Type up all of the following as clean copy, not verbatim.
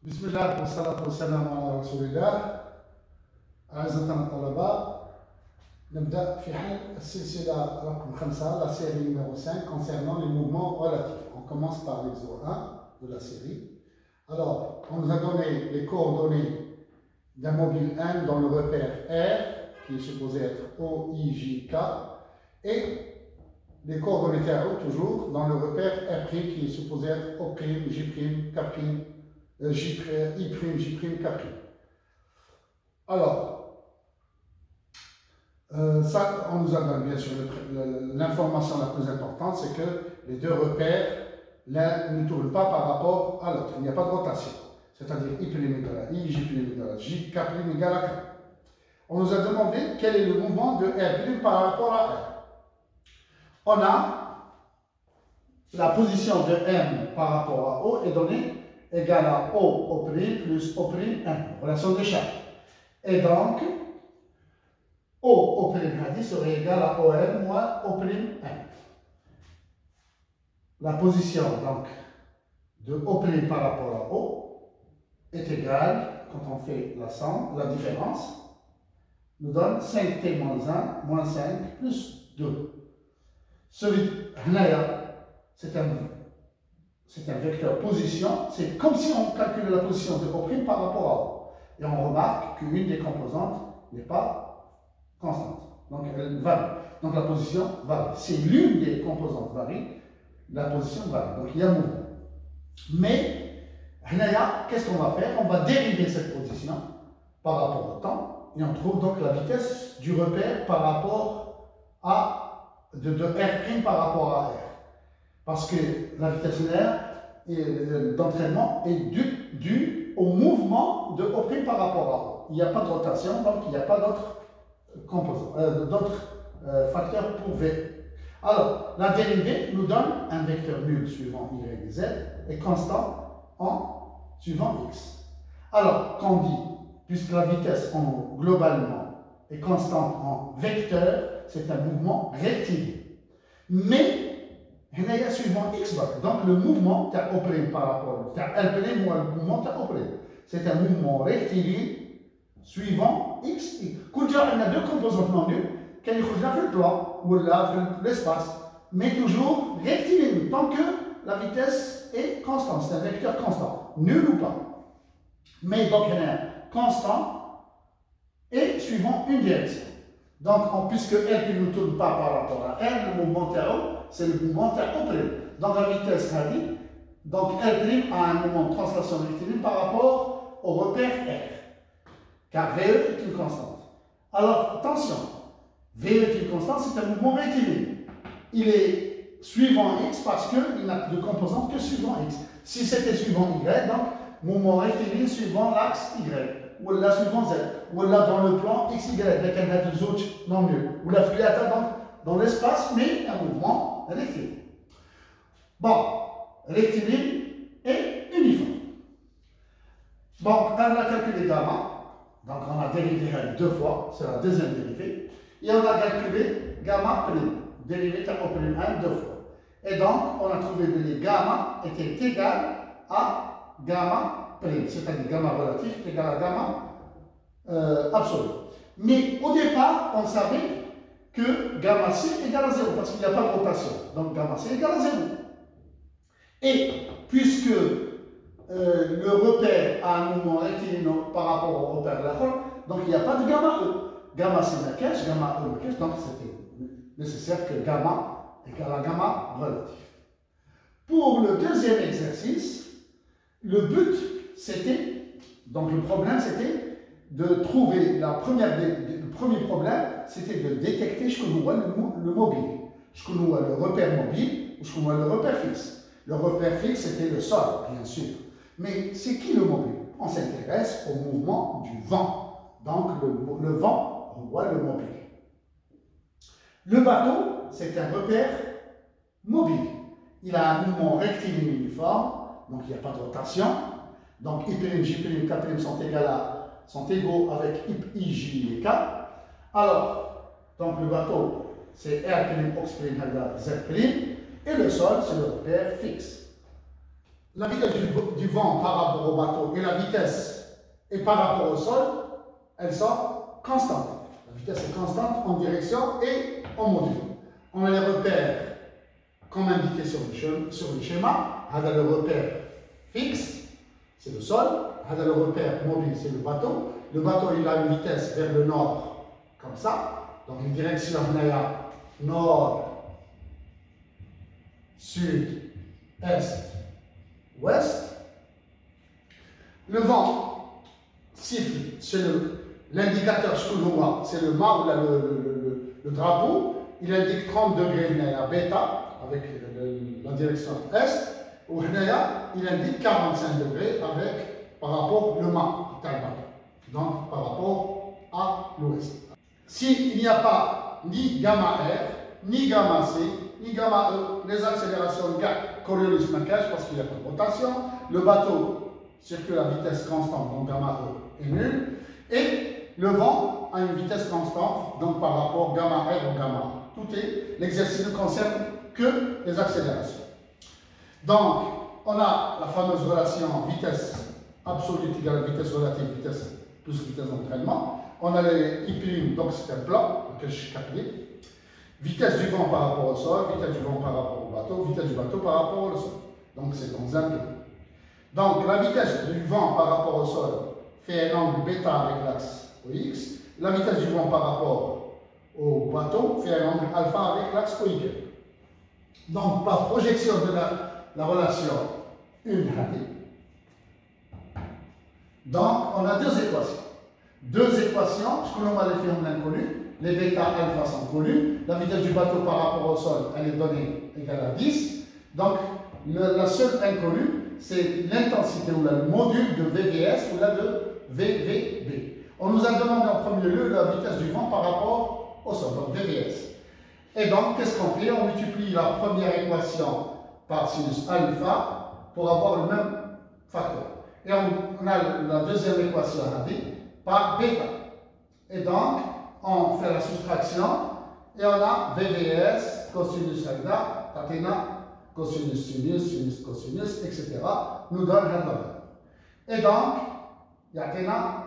بسم الله والصلاة والسلام على رسول الله. أعزائنا الطلبة، نبدأ في حل السلسلة رقم 5, la série numéro 5 concernant les mouvements relatifs. On commence par l'exo 1 de la série. Alors, on nous a donné les coordonnées d'un mobile M dans le repère R, qui est supposé être O, I, J, K, et les coordonnées TAO toujours dans le repère R', qui est supposé être O', J', K', J', I', J', K'. Alors, ça, on nous a donné bien sûr l'information la plus importante, c'est que les deux repères, l'un ne tourne pas par rapport à l'autre. Il n'y a pas de rotation. C'est-à-dire I' égale à I, J' égale à J, K' égale à K. On nous a demandé quel est le mouvement de R' par rapport à R. On a la position de M par rapport à O est donnée égale à O' plus O'1, relation d'échelle. Et donc, O' serait égal à OM moins O'1. La position donc de O' par rapport à O est égale, quand on fait la somme, la différence, nous donne 5t moins 1 moins 5 plus 2. Celui c'est un vecteur position, c'est comme si on calculait la position de O' par rapport à O. Et on remarque qu'une des composantes n'est pas constante. Donc elle varie. Donc la position varie. Si l'une des composantes varie, la position varie. Donc il y a mouvement. Mais, qu'est-ce qu'on va faire? On va dériver cette position par rapport au temps. Et on trouve donc la vitesse du repère par rapport à de R' par rapport à R. Parce que la vitesse linéaire d'entraînement est due au mouvement de O' par rapport à O. Il n'y a pas de rotation, donc il n'y a pas d'autres composants, facteurs pour V. Alors, la dérivée nous donne un vecteur nul suivant Y et Z et constant en suivant X. Alors, qu'on dit, puisque la vitesse globalement est constante en vecteur, c'est un mouvement rectiligne. Mais, suivant X, donc le mouvement O' par rapport à R' moins le mouvement O'. C'est un mouvement rectiligne suivant X. Quand on a deux composantes non nulles, qui sont dans le plan ou dans l'espace, mais toujours rectiligne, tant que la vitesse est constante. C'est un vecteur constant, nul ou pas. Mais donc, il y a un constant et suivant une direction. Donc, puisque R ne tourne pas par rapport à R, le mouvement TAO, c'est le mouvement TAO'. Donc, la vitesse radie, donc R' a un moment de translation rectiligne par rapport au repère R. Car VE est une constante. Alors, attention, VE est une constante, c'est un mouvement rectiligne. Il est suivant X parce qu'il n'a de composante que suivant X. Si c'était suivant Y, donc, mouvement rectiligne suivant l'axe Y. Ou là suivant Z, ou là dans le plan XY, avec un deux autres non nul, ou la filiata dans l'espace, mais un mouvement rectiligne. Bon, rectiligne et uniforme. Bon, on a calculé gamma, donc on a dérivé deux fois, c'est la deuxième dérivée, et on a calculé gamma prime, dérivé O'1 deux fois. Et donc, on a trouvé que les gamma étaient égal à gamma prime, c'est-à-dire gamma relatif égal à gamma absolu. Mais au départ, on savait que gamma C égale à 0, parce qu'il n'y a pas de rotation. Donc gamma C égale à 0. Et puisque le repère a un mouvement rectiligne par rapport au repère de la forme, donc il n'y a pas de gamma E. Gamma C n'a cache, gamma E n'a cache, donc c'était nécessaire que gamma égale à gamma relatif. Pour le deuxième exercice, le but c'était, donc le problème c'était de trouver le premier problème, c'était de détecter ce que nous voit le mobile, ce que nous voit le repère mobile ou ce que nous voit le repère fixe. Le repère fixe c'était le sol, bien sûr. Mais c'est qui le mobile? On s'intéresse au mouvement du vent. Donc le vent, on voit le mobile. Le bateau, c'est un repère mobile. Il a un mouvement rectiligne uniforme, donc il n'y a pas de rotation. Donc I', J', K' sont égaux avec I, J et K. Alors, donc le bateau, c'est R', X', Z', et le sol, c'est le repère fixe. la vitesse du vent par rapport au bateau et la vitesse et par rapport au sol, elles sont constantes. La vitesse est constante en direction et en module. On les repère comme indiqué sur le schéma. Le repère fixe, c'est le sol. Le repère mobile, c'est le bateau. Le bateau, il a une vitesse vers le nord, comme ça. Donc une direction nord, sud, est, ouest. Le vent siffle, c'est l'indicateur, c'est le mât ou le drapeau. Il indique 30 degrés bêta avec la direction est. Ou il indique 45 degrés par rapport au mât, donc par rapport à l'ouest. S'il n'y a pas ni gamma R, ni gamma C, ni gamma E, les accélérations Coriolis maquillage parce qu'il n'y a pas de rotation, le bateau circule à vitesse constante, donc gamma E est nul, et le vent a une vitesse constante, donc par rapport gamma R ou gamma A. L'exercice ne concerne que les accélérations. Donc, on a la fameuse relation vitesse absolue égale vitesse relative, vitesse plus vitesse d'entraînement. On a les I', donc c'est un plan, lequel je suis capillé. Vitesse du vent par rapport au sol, vitesse du vent par rapport au bateau, vitesse du bateau par rapport au sol. Donc c'est dans un plan. Donc la vitesse du vent par rapport au sol fait un angle bêta avec l'axe OX. La vitesse du vent par rapport au bateau fait un angle alpha avec l'axe OY. Donc par projection de la relation 1 donc on a deux équations. Deux équations, ce que l'on va les faire en inconnu. Les bêta alpha sont connus. La vitesse du bateau par rapport au sol, elle est donnée égale à 10. Donc la seule inconnue, c'est l'intensité ou le module de VVS ou la de VVB. On nous a demandé en premier lieu la vitesse du vent par rapport au sol, donc VVS. Et donc, qu'est-ce qu'on fait? On multiplie la première équation par sinus alpha pour avoir le même facteur. Et on a la deuxième équation par bêta. Et donc, on fait la soustraction et on a VVS, cosinus alpha, catena, cosinus sinus, sinus cosinus, etc. nous donne la valeur. Et donc, il y a catena.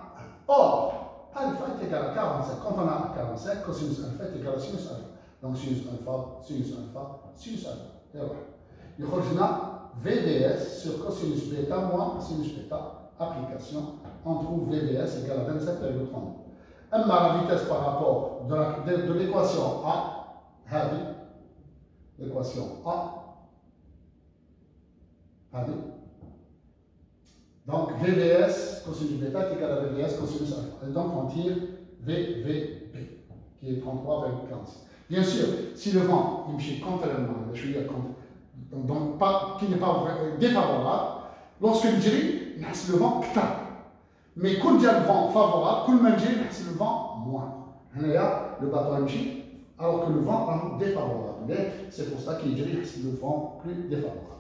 Or, alpha est égal à 45. Quand on a 45, cosinus alpha est égal à sinus alpha. Donc, sinus alpha, sinus alpha, sinus alpha. Et voilà. Il y a VVS sur cosinus bêta moins sinus bêta. Application, on trouve VVS égale à 27,32. La vitesse par rapport de l'équation A, l'équation A, donc VVS cosinus bêta est égal à VVS cosinus alpha. Et donc on tire VVB, qui est 33,46. Bien sûr, si le vent il me chie contrairement, donc qui n'est pas défavorable, lorsque je dis le vent kta. Mais quand il y a le vent favorable, tout le monde dit le vent moins. Le bateau agit alors que le vent est défavorable. C'est pour ça qu'il dit le vent plus défavorable.